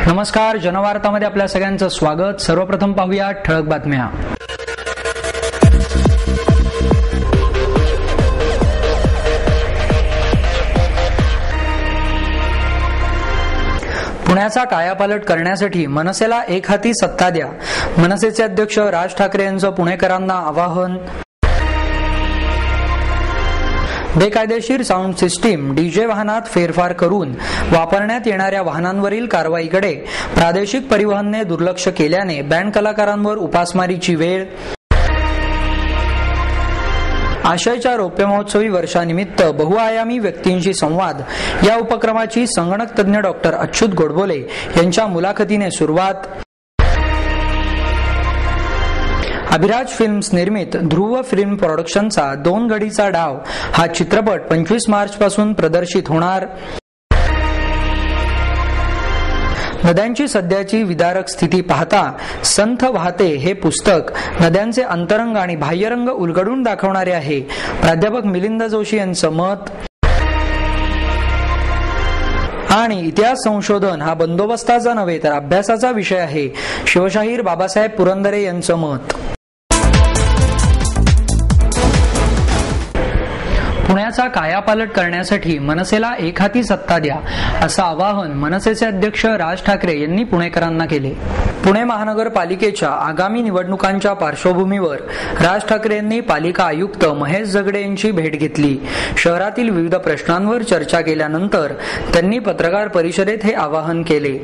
नमस्कार, जनवार्तामध्ये आपल्या सगळ्यांचं स्वागत। सर्वप्रथम पाहूया ठळक बातम्या। पुण्याचा कायापालट करण्यासाठी मनसेला एक हाती सत्ता द्या, मनसेचे अध्यक्ष राज ठाकरे यांचं पुणेकरांना आवाहन। बेकायदेशीर साऊंड सिस्टीम, डीजे वाहनात फेरफार करून वापरण्यात येणाऱ्या वाहनांवरील कारवाईकडे प्रादेशिक परिवहनने दुर्लक्ष केल्याने बँड कलाकारांवर उपासमारीची वेळ। आशयच्या रौप्य महोत्सवी वर्षानिमित्त बहुआयामी व्यक्तींशी संवाद या उपक्रमाची संगणक तज्ञ डॉक्टर अच्युत गोडबोले यांच्या मुलाखतीने सुरुवात। अभिराज फिल्म्स निर्मित ध्रुव फिल्म प्रोडक्शनचा 2 गडीचा डाव हा चित्रपट 25 मार्च पासून प्रदर्शित होणार। नद्यांची सध्याची विदारक स्थिती पाहता संथ वाहते हे पुस्तक नद्यांचे अंतरंग आणि बाह्यरंग उलगडून दाखवणारे आहे, प्राध्यापक मिलिंद जोशी यांचं मत। आणि इतिहास संशोधन हा बंदोबस्ताचा नव्हे तर अभ्यासाचा विषय आहे, शिवशाहीर बाबासाहेब पुरंदरे यांचं मत। पुण्याचा कायापालट करण्यासाठी मनसेला एक हाती सत्ता द्या, असं आवाहन मनसेचे अध्यक्ष राज ठाकरे यांनी पुणेकरांना केले। पुणे महानगरपालिकेच्या आगामी निवडणुकांच्या पार्श्वभूमीवर राज ठाकरे यांनी पालिका आयुक्त महेश जगडे यांची भेट घेतली। शहरातील विविध प्रश्नांवर चर्चा केल्यानंतर त्यांनी पत्रकार परिषदेत हे आवाहन केले।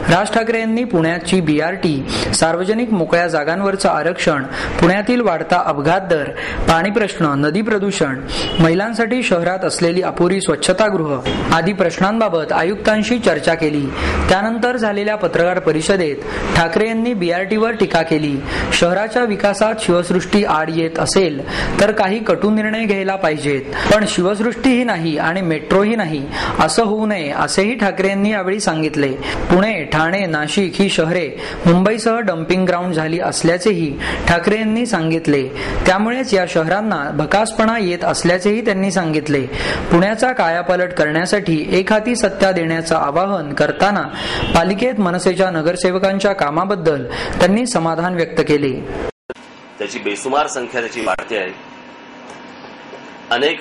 राज ठाकरे यांनी पुण्याची बीआरटी, सार्वजनिक मोकळ्या जागांवरचं आरक्षण, पुण्यातील वाढता अपघात दर, पाणी प्रश्न, नदी प्रदूषण, महिलांसाठी शहरात असलेली अपुरी स्वच्छतागृह आदी प्रश्नांबाबत आयुक्तांशी चर्चा केली। त्यानंतर झालेल्या पत्रकार परिषदेत ठाकरे यांनी बीआरटीवर टीका केली। शहराच्या विकासात शिवसृष्टी आड येत असेल तर काही कटू निर्णय घ्यायला पाहिजेत, पण शिवसृष्टीही नाही आणि मेट्रोही नाही असं होऊ नये असेही ठाकरे यांनी यावेळी सांगितले। पुणे, ठाणे, नाशिक ही शहरे मुंबईसह डम्पिंग ग्राउंड झाली असल्याचेही ठाकरे यांनी सांगितले। त्यामुळेच या शहरांना भकासपणा येत असल्याचेही त्यांनी सांगितले। पुण्याचा कायापालट करण्यासाठी एक हाती सत्ता देण्याचं आवाहन करताना पालिकेत मनसेच्या नगरसेवकांच्या कामाबद्दल त्यांनी समाधान व्यक्त केले। त्याची बेसुमार संख्या त्याची वाढते आहे। अनेक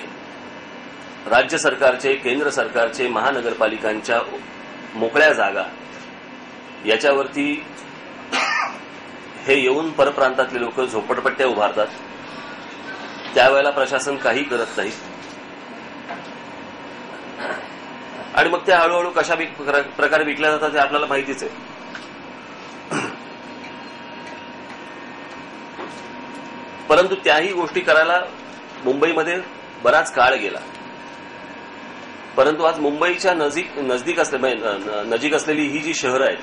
राज्य सरकारचे, केंद्र सरकारचे, महानगरपालिकांच्या मोकळ्या जागा याच्यावरती हे येऊन परप्रांतातले लोक झोपडपट्ट्या उभारतात, त्यावेळेला प्रशासन काही करत नाही आणि मग त्या हळूहळू कशा प्रकारे विकल्या जातात हे आपल्याला माहितीच आहे। परंतु त्याही गोष्टी करायला मुंबईमध्ये बराच काळ गेला, परंतु आज मुंबईच्या नजीक असलेली ही जी शहरं आहेत,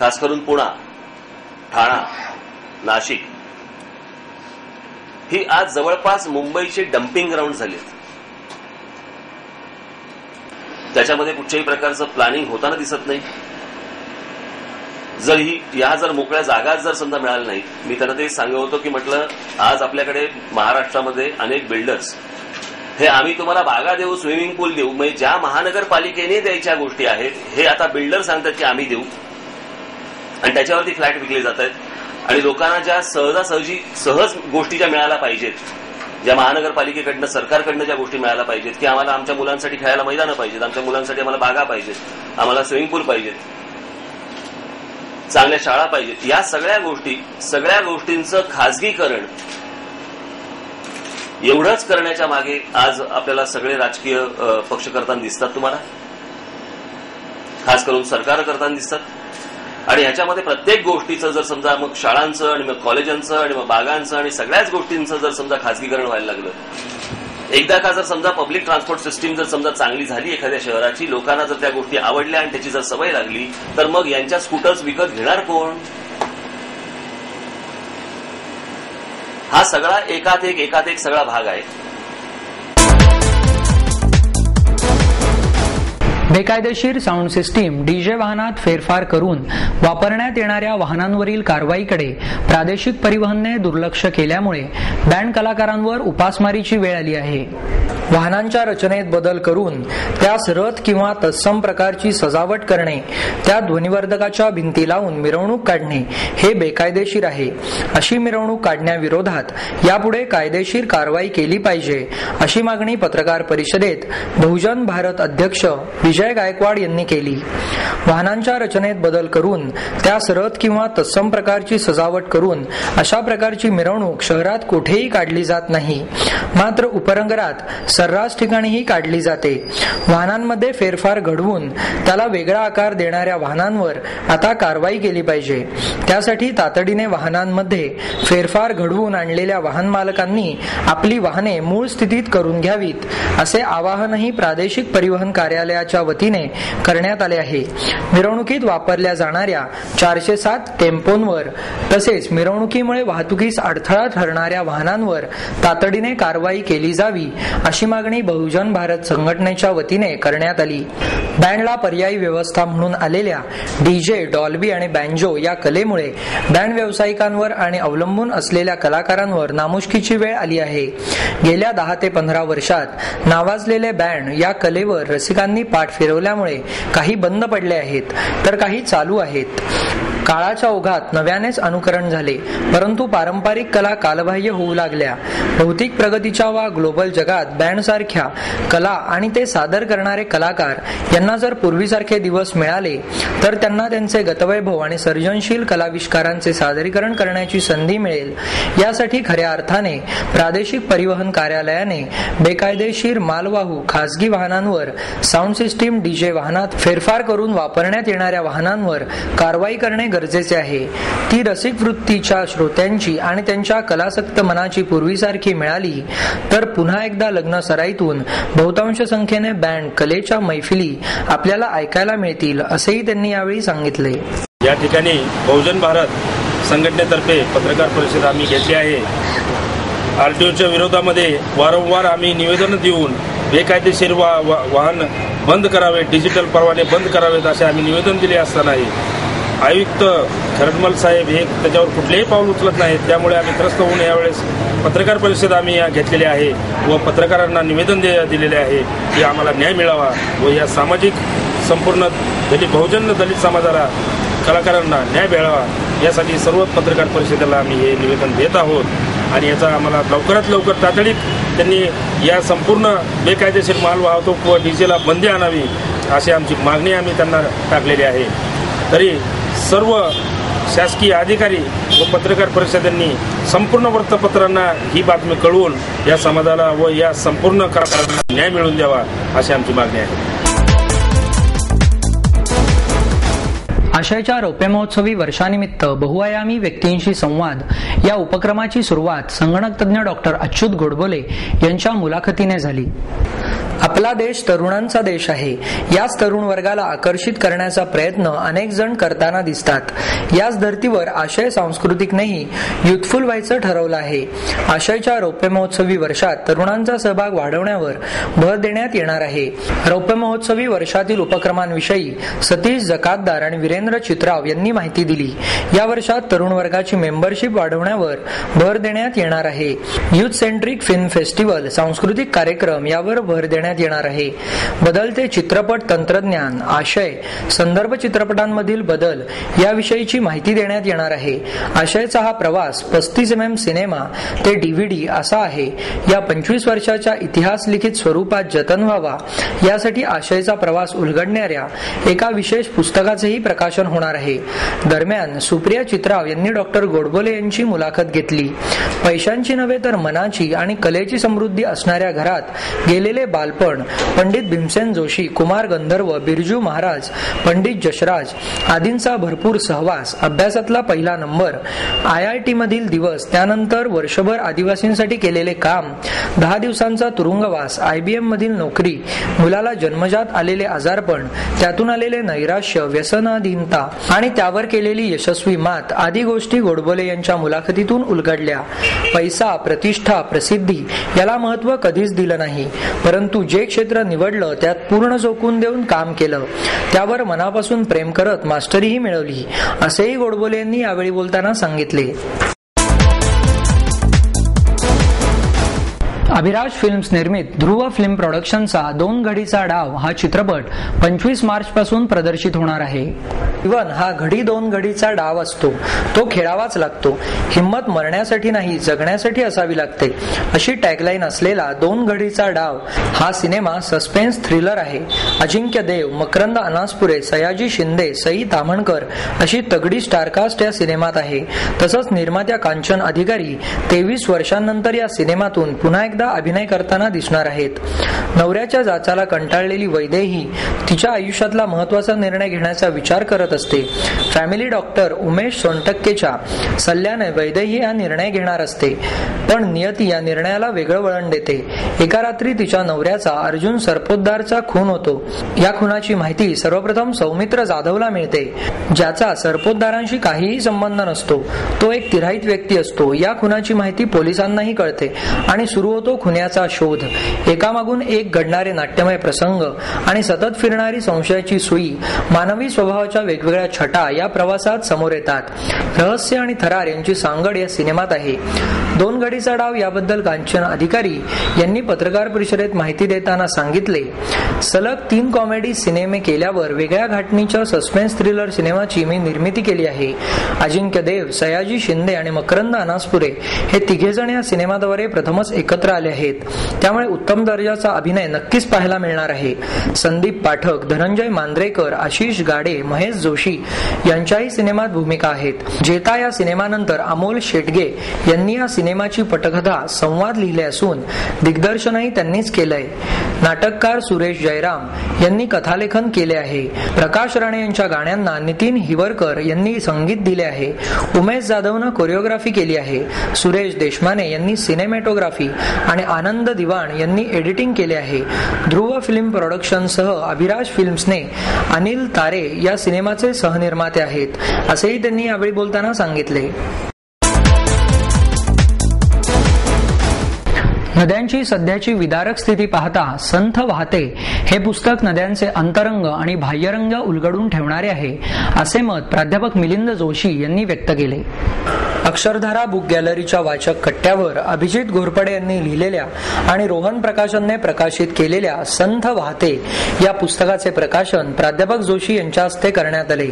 खास करून पुणा, ठाणा, नाशिक, ही आज जवळपास मुंबईचे डम्पिंग ग्राउंड झालेत। त्याच्यामध्ये कुठच्याही प्रकारचं प्लॅनिंग होताना दिसत नाही। जर मोकळ्या जागा जर समजा मिळाल्या नाहीत, मी त्यांना ते सांगत होतो की म्हटलं आज आपल्याकडे महाराष्ट्रामध्ये अनेक बिल्डर्स हे आम्ही तुम्हाला बागा देऊ, स्विमिंग पूल देऊ, म्हणजे ज्या महानगरपालिकेने द्यायच्या गोष्टी आहेत हे आता बिल्डर सांगतात की आम्ही देऊ आणि त्याच्यावरती फ्लॅट विकले जात आहेत। आणि लोकांना ज्या सहज गोष्टी ज्या मिळायला पाहिजेत, ज्या महानगरपालिकेकडनं, सरकारकडनं ज्या गोष्टी मिळायला पाहिजेत की आम्हाला आमच्या मुलांसाठी खेळायला मैदानं पाहिजेत, आमच्या मुलांसाठी आम्हाला बागा पाहिजेत, आम्हाला स्विमिंग पूल पाहिजेत, चांगल्या शाळा पाहिजेत, या सगळ्या गोष्टींचं खाजगीकरण एवढंच करण्याच्या मागे आज आपल्याला सगळे राजकीय पक्ष करताना दिसतात, तुम्हाला खास करून सरकार करताना दिसतात। आणि ह्याच्यामध्ये प्रत्येक गोष्टीचं जर समजा मग शाळांचं आणि मग कॉलेजांचं आणि मग बागांचं आणि सगळ्याच गोष्टींचं जर समजा खाजगीकरण व्हायला लागलं, एकदा का जर समजा पब्लिक ट्रान्सपोर्ट सिस्टीम जर समजा चांगली झाली एखाद्या शहराची, लोकांना जर त्या गोष्टी आवडल्या आणि त्याची जर सवय लागली, तर मग यांच्या स्कूटर्स विकत घेणार कोण? हा सगळा एकात एक सगळा भाग आहे। बेकायदेशीर साऊंड सिस्टीम, डीजे वाहनात फेरफार करून वापरण्यात येणाऱ्या वाहनांवरील कारवाईकडे प्रादेशिक परिवहनने दुर्लक्ष केल्यामुळे बँड कलाकारांवर उपासमारीची वेळ आली आहे. वाहनांच्या रचनेत बदल करून त्यास रथ किंवा तत्सम प्रकारची सजावट करणे, त्या ध्वनिवर्धकाच्या भिंती लावून मिरवणूक काढणे हे बेकायदेशीर आहे. अशी मिरवणूक काढण्याविरोधात यापुढे कायदेशीर कारवाई केली पाहिजे अशी मागणी पत्रकार परिषदेत बहुजन भारत अध्यक्ष विजय गायकवाड यांनी केली. वाहनांच्या रचनेत बदल करून त्यास रथ किंवा तत्सम प्रकारची सजावट करून अशा प्रकारची मिरवणूक शहरात कुठेही काढली जात नाही, मात्र उपनगरात सर्रास ठिकाणीही काढली जाते. वाहनांमध्ये फेरफार घडवून त्याला वेगळा आकार देणाऱ्या वाहनांवर आता कारवाई केली पाहिजे. त्यासाठी तातडीने वाहनांमध्ये फेरफार घडवून आणलेल्या वाहन मालकांनी आपली वाहने मूळ स्थितीत करून घ्यावीत असे आवाहनही प्रादेशिक परिवहन कार्यालयाच्या वतीने करण्यात आले आहे. मिरवणुकीत वापरल्या जाणाऱ्या 407 टेम्पोंवर तसेच मिरवणुकीमुळे वाहतुकीस अडथळा ठरणाऱ्या वाहनांवर तातडीने कारवाई केली जावी अशी मागणी बहुजन भारत संघटनेच्या वतीने करण्यात आली. बँडला पर्यायी व्यवस्था म्हणून आलेल्या डीजे, डॉल्बी आणि बँजो या कलेमुळे बँड व्यावसायिकांवर आणि अवलंबून असलेल्या कलाकारांवर नामुष्कीची वेळ आली आहे. गेल्या 10 ते 15 वर्षात नावाजलेले बँड या कलेवर रसिकांनी पाठ फिरवल्यामुळे काही बंद पडले आहेत तर काही चालू आहेत. काळाच्या ओघात नव्यानेच अनुकरण झाले, परंतु पारंपरिक कला कालबाह्य होऊ लागल्या. भौतिक प्रगतीच्या वा ग्लोबल जगात बँड सारख्या कला आणि ते सादर करणारे कलाकार यांना जर पूर्वीसारखे दिवस मिळाले तर त्यांना त्यांचे गतवैभव आणि सर्जनशील कलाविष्कारांचे सादरीकरण करण्याची संधी मिळेल. यासाठी खऱ्या अर्थाने प्रादेशिक परिवहन कार्यालयाने बेकायदेशीर मालवाहू खासगी वाहनांवर साऊंड सिस्टीम, डीजे वाहनात फेरफार करून वापरण्यात येणाऱ्या वाहनांवर कारवाई करणे गरजेचे आहे. ती रसिक वृत्तीच्या श्रोत्यांची आणि त्यांच्या कलासक्त मनाची पूर्वीसारखी मिळाली तर पुन्हा एकदा लग्न सराईतून बहुतांश संख्येने बँड कलेच्या मैफिली आपल्याला ऐकायला मिळतील असेही त्यांनी यावेळी सांगितले. या ठिकाणी बहुजन भारत संघटनेतर्फे पत्रकार परिषद आम्ही घेतली आहे. आरटीओच्या विरोधामध्ये वारंवार आम्ही निवेदन देऊन बेकायदेशीर वाहन बंद करावे, डिजिटल परवाने बंद करावेत असे आम्ही निवेदन दिले असतानाही आयुक्त खरडमल साहेब हे त्याच्यावर कुठलेही पाऊल उचलत नाहीत. त्यामुळे आम्ही त्रस्त होऊन यावेळेस पत्रकार परिषद आम्ही घेतलेली आहे व पत्रकारांना निवेदन दिलेले आहे की आम्हाला न्याय मिळावा व या सामाजिक संपूर्ण बहुजन दलित समाजाला, कलाकारांना न्याय मिळावा यासाठी सर्व पत्रकार परिषदेला आम्ही हे निवेदन देत आहोत आणि याचा आम्हाला लवकरात लवकर तातडीत त्यांनी या संपूर्ण बेकायदेशीर माल वाहतूक व डीजेला बंदी आणावी अशी आमची मागणी आम्ही त्यांना टाकलेली आहे. तरी सर्व शासकीय अधिकारी व पत्रकार परिषदांनी संपूर्ण वृत्तपत्रांना ही बातमी कळवून या समाजाला व या संपूर्ण कलाकारांना न्याय मिळवून द्यावा अशी आमची मागणी आहे. आशयच्या रौप्य महोत्सवी वर्षानिमित्त बहुआयामी व्यक्तींशी संवाद या उपक्रमाची सुरुवात संगणक तज्ञ डॉक्टर अच्युत गोडबोले यांच्या मुलाखतीने झाली. आपला देश तरुणांचा देश आहे. याच तरुण वर्गाला आकर्षित करण्याचा प्रयत्न अनेक जण करताना दिसतात. याच धर्तीवर आशय सांस्कृतिकनेही युथफुल व्हायचं ठरवलं आहे. आशयच्या रौप्य महोत्सवी वर्षात तरुणांचा सहभाग वाढवण्यावर भर देण्यात येणार आहे. रौप्य महोत्सवी वर्षातील उपक्रमांविषयी सतीश जकातदार आणि वीरेंद्र चित्राव यांनी माहिती दिली. या वर्षात तरुण वर्गाची मेंबरशिप वाढवण्यावर भर देण्यात येणार आहे. युथ सेंट्रिक फिल्म फेस्टिवल, सांस्कृतिक कार्यक्रम यावर भर देण्यात येणार आहे. बदलते चित्रपट तंत्रज्ञान, आशय, संदर्भ चित्रपटांमधील बदल याविषयीची माहिती देण्यात येणार आहे. आशयचा हा प्रवास 35 mm सिनेमा ते DVD असा आहे. या 25 वर्षाच्या इतिहास लिखित स्वरूपात जतन व्हावा यासाठी आशयचा प्रवास उलगडणाऱ्या एका विशेष पुस्तकाचेही प्रकाशन होणार आहे. दरम्यान सुप्रिया चित्राव यांनी डॉक्टर गोडबोले यांची मुलाखत घेतली. पैशांची नव्हे तर मनाची आणि कलेची समृद्धी असणाऱ्या घरात गेलेले बालपण पंडित भीमसेन जोशी, कुमार गंधर्व, बिरजू महाराज, पंडित जशराज आदींचा भरपूर सहवास, अभ्यासातला पहिला नंबर, IIT मधील दिवस, त्यानंतर वर्षभर आदिवासींसाठी केलेले काम, 10 दिवसांचा तुरुंगवास, IBM मधील नोकरी, मुलाला जन्मजात आलेले आजारपण, त्यातून आलेले नैराश्य, व्यसनाधीनता आणि त्यावर केलेली यशस्वी मात आदी गोष्टी गोडबोले यांच्या मुलाखतीतून उलगडल्या. पैसा, प्रतिष्ठा, प्रसिद्धी याला महत्त्व कधीच दिलं नाही, परंतु जे क्षेत्र निवडलं त्यात पूर्ण झोकून देऊन काम केलं, त्यावर मनापासून प्रेम करत मास्टरीही मिळवली, असेही गोडबोले यांनी यावेळी बोलताना सांगितले. अभिराज फिल्म्स निर्मित ध्रुव फिल्म प्रोडक्शनचा 2 घडीचा डाव हा चित्रपट 25 मार्च पासून प्रदर्शित होणार आहे. जीवन हा घडी 2 घडीचा डाव असतो, तो खेळावाच लागतो. हिम्मत मरण्यासाठी नाही, जगण्यासाठी असावी लागते, अशी टॅगलाईन असलेला 2 घडीचा डाव हा सिनेमा सस्पेन्स थ्रिलर आहे. अजिंक्य देव, मकरंद अनासपुरे, सयाजी शिंदे, सई ताम्हणकर अशी तगडी स्टारकास्ट या सिनेमात आहे. तसंच निर्मात्या कांचन अधिकारी 23 वर्षांनंतर या सिनेमातून पुन्हा एकदा अभिनय करताना दिसणार आहेत. नवऱ्याच्या जाचाला कंटाळलेली वैदेही तिच्या आयुष्यातला महत्वाचा निर्णय घेण्याचा विचार करत असते. फॅमिली डॉक्टर उमेश सोनटक्केच्या सल्ल्याने वैदेही हा निर्णय घेणार असते, पण नियती या निर्णयाला वेगळं वळण देते. एका रात्री तिच्या नवऱ्याचा अर्जुन सरपोतदारचा खून होतो. या खुनाची माहिती सर्वप्रथम सौमित्र जाधवला मिळते, ज्याचा सरपोतदारांशी काहीही संबंध नसतो. तो एक तिराहित व्यक्ती असतो. या खुनाची माहिती पोलिसांनाही कळते आणि सुरू होतो खुन्याचा शोध. एकामागून एक घडणारे नाट्यमय प्रसंग आणि सतत फिरणारी संशयाची सुई, मानवी स्वभावाच्या वेगवेगळ्या छटा या प्रवासात समोर येतात. रहस्य आणि थरार यांची सांगड या सिनेमात आहे. 2 घडीचा डाव याबद्दल कांचन अधिकारी यांनी पत्रकार परिषदेत माहिती देताना सांगितले, सलग 3 कॉमेडी सिनेमे केल्यावर वेगळ्या घाटणीच्या सस्पेन्स थ्रिलर सिनेमाची मी निर्मिती केली आहे. अजिंक्य देव, सयाजी शिंदे आणि मकरंद अनासपुरे हे तिघेजण या सिनेमाद्वारे प्रथमच एकत्र आले आहेत, त्यामुळे उत्तम दर्जाचा अभिनय नक्कीच पाहायला मिळणार आहे. संदीप पाठक, धनंजय मांद्रेकर, आशिष गाडे, महेश जोशी यांच्याही सिनेमात भूमिका आहेत. जेता या सिनेमानंतर अमोल शेटगे यांनी या सिनेमाची पटकथा संवाद लिहिले असून दिग्दर्शनही त्यांनीच केलंय. नाटककार सुरेश जयराम यांनी कथालेखन केले आहे. प्रकाश राणे यांच्या गाण्यांना नितीन हिवरकर यांनी संगीत दिले आहे. उमेश जाधवनं कोरिओग्राफी केली आहे. सुरेश देशमाने यांनी सिनेमॅटोग्राफी आणि आनंद दिवाण यांनी एडिटिंग केले आहे. ध्रुव फिल्म प्रोडक्शनसह अभिराज फिल्म्सने अनिल तारे या सिनेमाचे सहनिर्माते आहेत, असेही त्यांनी यावेळी बोलताना सांगितले. नद्यांची सध्याची विदारक स्थिती पाहता संथ वाहते हे पुस्तक नद्यांचे अंतरंग आणि बाह्यरंग उलगडून ठेवणारे आहे, असे मत प्राध्यापक मिलिंद जोशी यांनी व्यक्त केले. अक्षरधारा बुक गॅलरीच्या वाचक कट्ट्यावर अभिजित घोरपडे यांनी लिहिलेल्या आणि रोहन प्रकाशनने प्रकाशित केलेल्या संथ वाहते या पुस्तकाचे प्रकाशन प्राध्यापक जोशी यांच्या हस्ते करण्यात आले.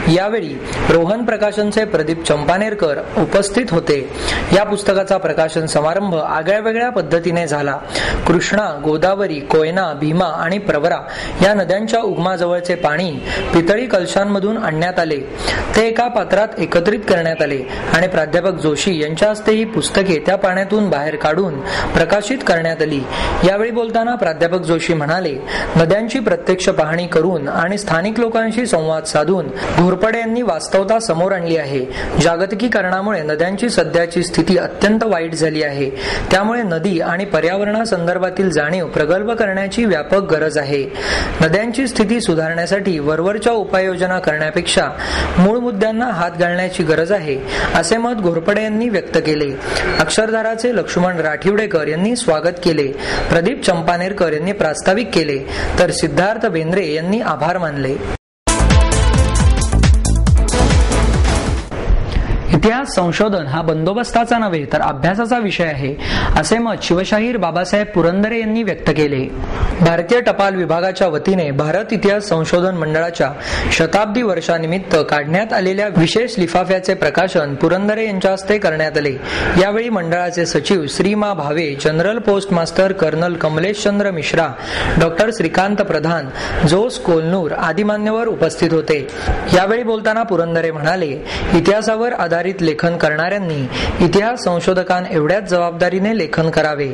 यावेळी रोहन प्रकाशनचे प्रदीप चंपानेरकर उपस्थित होते. या पुस्तकाचा प्रकाशन समारंभ आगळ्यावेगळ्या पद्धतीने झाला. कृष्णा, गोदावरी, कोयना, भीमा आणि प्रवरा या नद्यांच्या उगमाजवळचे पाणी पितळी कलशांमधून आणण्यात आले. ते एका पात्रात एकत्रित करण्यात आले आणि प्राध्यापक जोशी यांच्या हस्ते ही पुस्तके त्या पाण्यातून बाहेर काढून प्रकाशित करण्यात आली. यावेळी बोलताना प्राध्यापक जोशी म्हणाले, नद्यांची प्रत्यक्ष पाहणी करून आणि स्थानिक लोकांशी संवाद साधून घोरपडे यांनी वास्तवता समोर आणली आहे. जागतिकीकरणामुळे नद्यांची सध्याची स्थिती अत्यंत वाईट झाली आहे. त्यामुळे नदी आणि पर्यावरणासंदर्भातील जाणीव प्रगल्भ करण्याची व्यापक गरज आहे. नद्यांची स्थिती सुधारण्यासाठी वरवरच्या उपाययोजना करण्यापेक्षा मूळ मुद्द्यांना हात घालण्याची गरज आहे, असे मत घोरपडे यांनी व्यक्त केले. अक्षरधाराचे लक्ष्मण राठिवडेकर यांनी स्वागत केले. प्रदीप चंपानेरकर यांनी प्रास्ताविक केले, तर सिद्धार्थ बेंद्रे यांनी आभार मानले. इतिहास संशोधन हा बंदोबस्ताचा नव्हे तर अभ्यासाचा विषय आहे, असे मत शिवशाहीर बाबासाहेब पुरंदरे यांनी व्यक्त केले. भारतीय टपाल विभागाच्या वतीने भारत इतिहास संशोधन मंडळाच्या शताब्दी वर्षानिमित्त काढण्यात आलेल्या विशेष लिफाफ्याचे प्रकाशन पुरंदरे यांच्या हस्ते करण्यात आले. यावेळी मंडळाचे सचिव श्री मा Bhave, general postmaster colonel Kamleshchandra Mishra, doctor Shrikant Pradhan, Jose Kolnur आदी मान्यवर उपस्थित होते. यावेळी बोलताना पुरंदरे म्हणाले, इतिहासावर आधारित लेखन करणाऱ्यांनी इतिहास संशोधकां एवढ्याच जबाबदारीने लेखन करावे.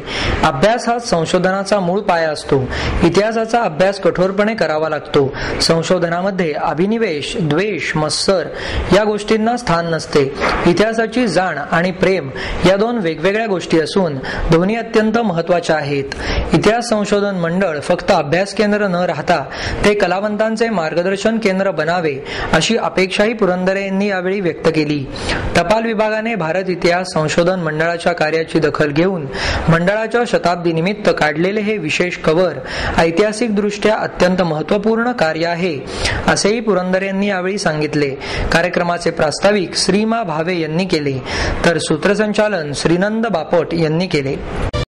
अभ्यास हा संशोधनाचा मूळ पाया असतो. इतिहासाचा अभ्यास कठोरपणे करावा लागतो. संशोधनामध्ये अभिनिवेश, द्वेष, मत्सर या गोष्टींना स्थान नसते. इतिहासाची जाण आणि प्रेम या 2 वेगवेगळ्या गोष्टी असून दोन्ही अत्यंत महत्वाच्या आहेत. इतिहास संशोधन मंडळ फक्त अभ्यास केंद्र न राहता ते कलावंतांचे मार्गदर्शन केंद्र बनावे, अशी अपेक्षाही पुरंदरे यांनी यावेळी व्यक्त केली. टपाल विभागाने भारत इतिहास संशोधन मंडळाच्या कार्याची दखल घेऊन मंडळाच्या शताब्दी निमित्त काढलेले हे विशेष कव्हर ऐतिहासिक दृष्ट्या अत्यंत महत्त्वपूर्ण कार्य आहे, असेही पुरंदर यांनी यावेळी सांगितले. कार्यक्रमाचे प्रास्ताविक श्रीमा भावे यांनी केले, तर सूत्रसंचालन श्रीनंद बापट यांनी केले.